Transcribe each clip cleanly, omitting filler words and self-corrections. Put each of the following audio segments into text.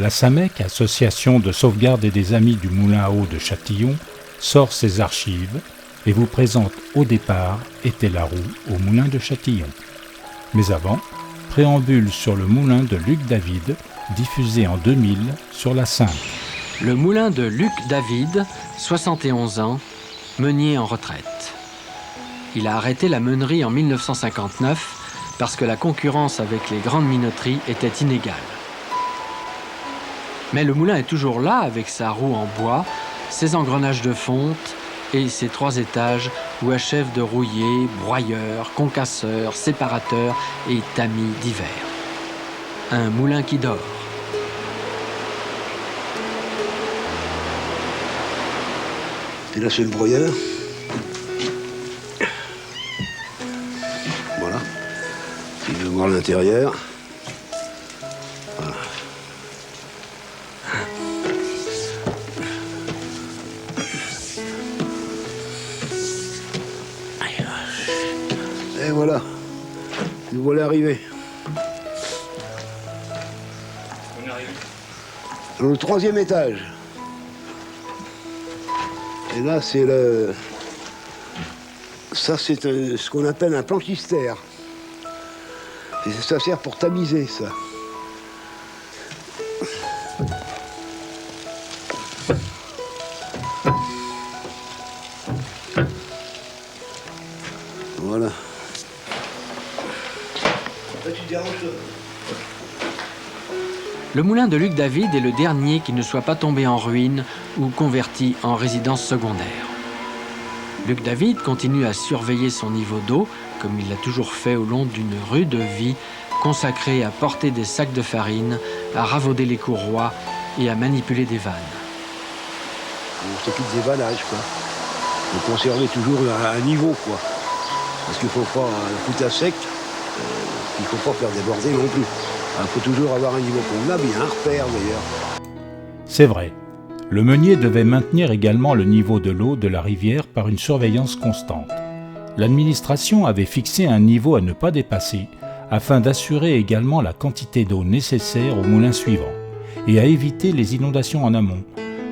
La SAMEC, Association de sauvegarde et des amis du moulin à eau de Châtillon, sort ses archives et vous présente Au départ était la roue au moulin de Châtillon. Mais avant, préambule sur le moulin de Luc David, diffusé en 2000 sur la 5. Le moulin de Luc David, 71 ans, meunier en retraite. Il a arrêté la meunerie en 1959 parce que la concurrence avec les grandes minoteries était inégale. Mais le moulin est toujours là avec sa roue en bois, ses engrenages de fonte et ses 3 étages où achèvent de rouiller broyeurs, concasseurs, séparateurs et tamis divers. Un moulin qui dort. Et là, c'est le broyeur. Voilà. Il veut voir l'intérieur. Voilà. Et voilà. Nous voilà arrivés. On est arrivé. Dans le 3e étage. Et là, c'est le... Ça, c'est ce qu'on appelle un planchistère. Et ça sert pour tamiser, ça. Voilà. Le moulin de Luc David est le dernier qui ne soit pas tombé en ruine ou converti en résidence secondaire. Luc David continue à surveiller son niveau d'eau, comme il l'a toujours fait au long d'une rude vie consacrée à porter des sacs de farine, à ravauder les courroies et à manipuler des vannes. On s'occupe des vannages, quoi. On conserver toujours un niveau, quoi. Parce qu'il ne faut pas tout à sec, il ne faut pas faire déborder non plus. Il faut toujours avoir un niveau convenable et un repère d'ailleurs. C'est vrai, le meunier devait maintenir également le niveau de l'eau de la rivière par une surveillance constante. L'administration avait fixé un niveau à ne pas dépasser afin d'assurer également la quantité d'eau nécessaire au moulin suivant et à éviter les inondations en amont.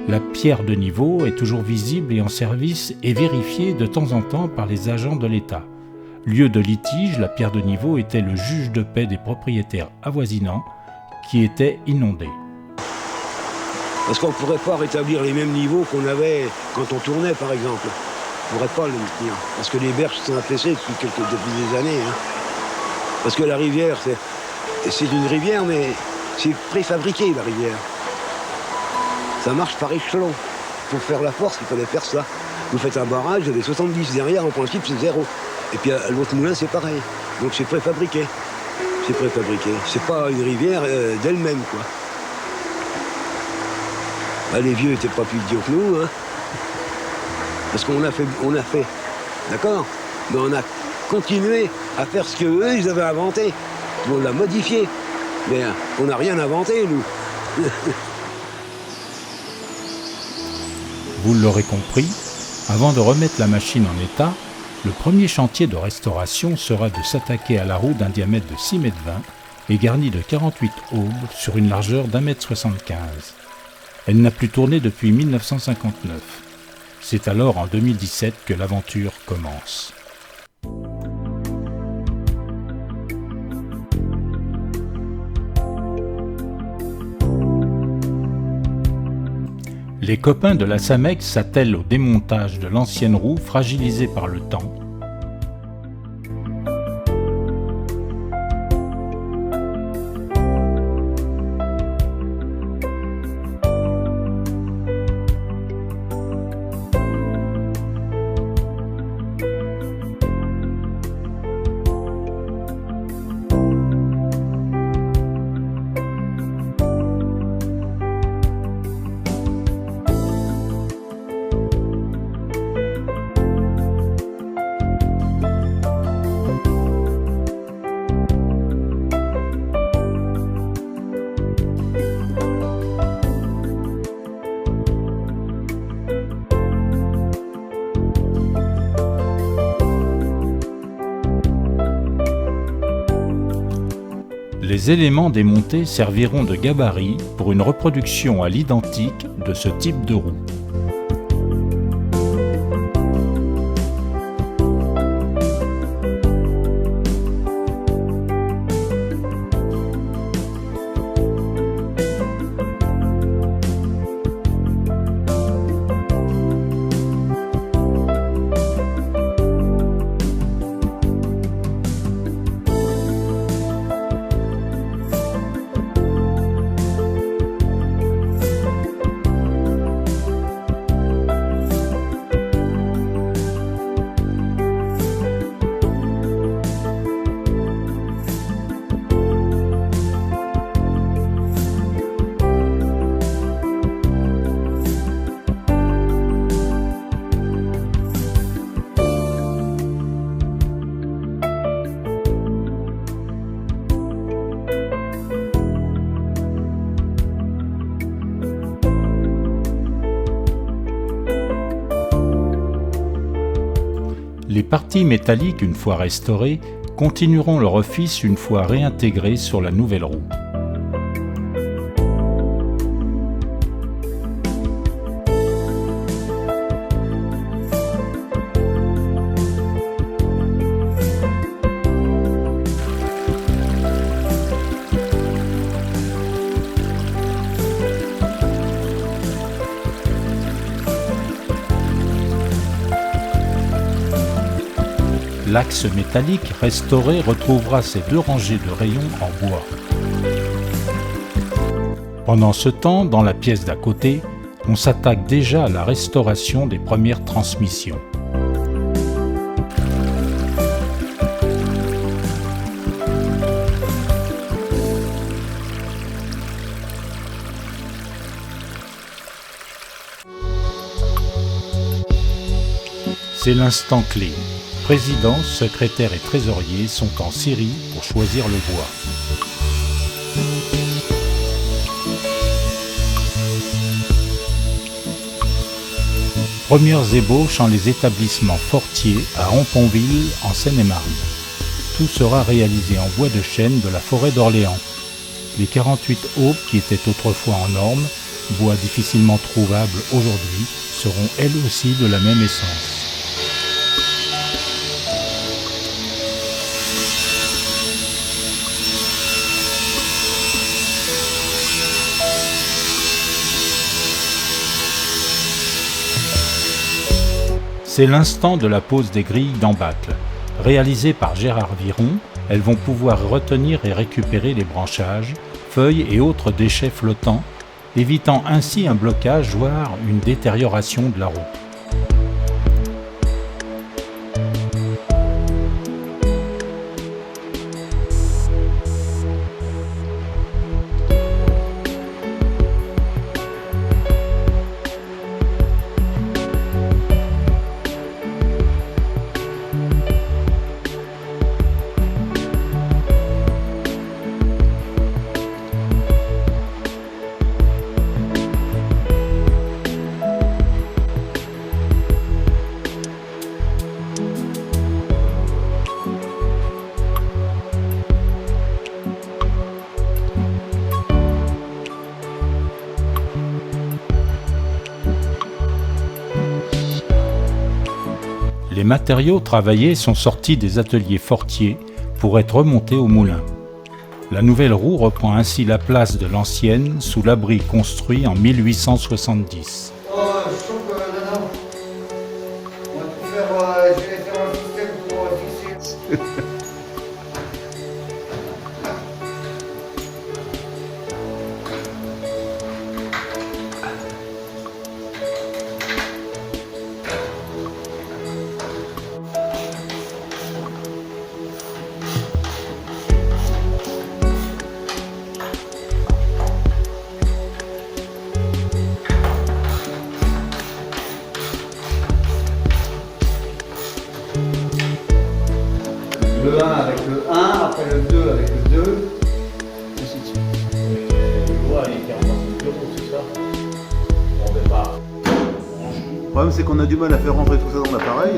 La pierre de niveau est toujours visible et en service et vérifiée de temps en temps par les agents de l'État. Lieu de litige, la pierre de niveau était le juge de paix des propriétaires avoisinants qui étaient inondés. Parce qu'on ne pourrait pas rétablir les mêmes niveaux qu'on avait quand on tournait, par exemple. On ne pourrait pas les tenir. Parce que les berges sont affaissées depuis des années. Hein. Parce que la rivière, c'est une rivière, mais c'est préfabriqué, la rivière. Ça marche par échelon. Pour faire la force, il fallait faire ça. Vous faites un barrage, vous avez 70 derrière, en principe, c'est 0. Et puis à l'autre moulin, c'est pareil. Donc c'est préfabriqué. C'est préfabriqué. C'est pas une rivière d'elle-même, quoi. Bah, les vieux n'étaient pas plus idiots que nous, hein. Parce qu'on a fait, d'accord. Mais on a continué à faire ce qu'eux, ils avaient inventé. On l'a modifié. Mais on n'a rien inventé, nous. Vous l'aurez compris, avant de remettre la machine en état, le premier chantier de restauration sera de s'attaquer à la roue d'un diamètre de 6,20 m et garnie de 48 aubes sur une largeur d'1,75 m. Elle n'a plus tourné depuis 1959. C'est alors en 2017 que l'aventure commence. Les copains de la SAMEC s'attellent au démontage de l'ancienne roue fragilisée par le temps. Les éléments démontés serviront de gabarit pour une reproduction à l'identique de ce type de roue. Les parties métalliques, une fois restaurées, continueront leur office une fois réintégrées sur la nouvelle roue. L'axe métallique restauré retrouvera ses 2 rangées de rayons en bois. Pendant ce temps, dans la pièce d'à côté, on s'attaque déjà à la restauration des premières transmissions. C'est l'instant clé. Président, secrétaire et trésorier sont en Syrie pour choisir le bois. Premières ébauches en les établissements Fortier à Amponville en Seine-et-Marne. Tout sera réalisé en bois de chêne de la forêt d'Orléans. Les 48 aubes qui étaient autrefois en norme, bois difficilement trouvables aujourd'hui, seront elles aussi de la même essence. C'est l'instant de la pose des grilles d'embâcle. Réalisées par Gérard Viron, elles vont pouvoir retenir et récupérer les branchages, feuilles et autres déchets flottants, évitant ainsi un blocage voire une détérioration de la roue. Les matériaux travaillés sont sortis des ateliers Fortier pour être remontés au moulin. La nouvelle roue reprend ainsi la place de l'ancienne sous l'abri construit en 1870. Je trouve que non, on va tout faire, je vais faire un système pour fixer. Le 1 avec le 1, après le 2 avec le 2, ainsi de suite. Le bois, il est carrément sur le bureau, c'est ça? On départ. Le problème, c'est qu'on a du mal à faire rentrer tout ça dans l'appareil.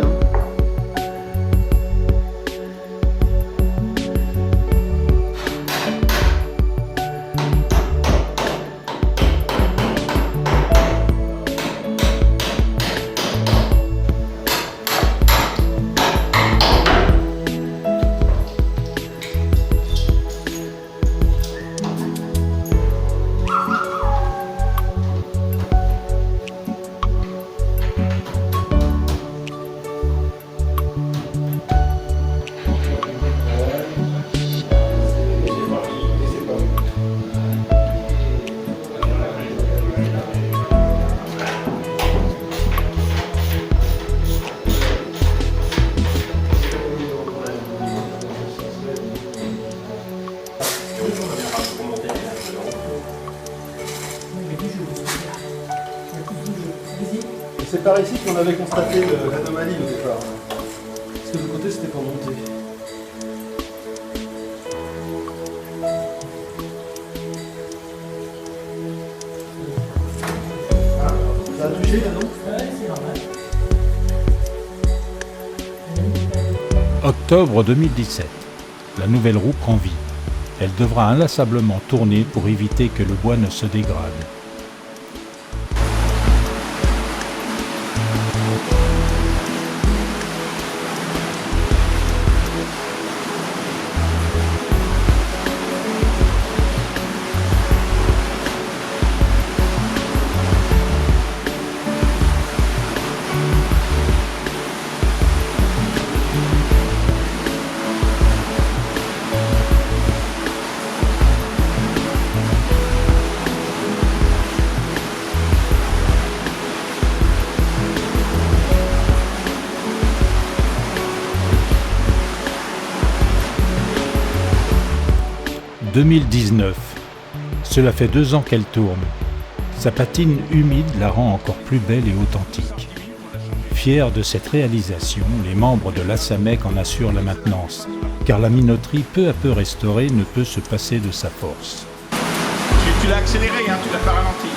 c'est par ici qu'on avait constaté l'anomalie au départ. Parce que de l'autre côté, c'était pour monter. Ça a touché là, non? Ouais, c'est normal. Octobre 2017. La nouvelle roue prend vie. Elle devra inlassablement tourner pour éviter que le bois ne se dégrade. « 2019. Cela fait 2 ans qu'elle tourne. Sa patine humide la rend encore plus belle et authentique. Fiers de cette réalisation, les membres de l'ASAMEC en assurent la maintenance, car la minoterie peu à peu restaurée ne peut se passer de sa force. Tu l'as accéléré, hein, tu l'as pas ralenti.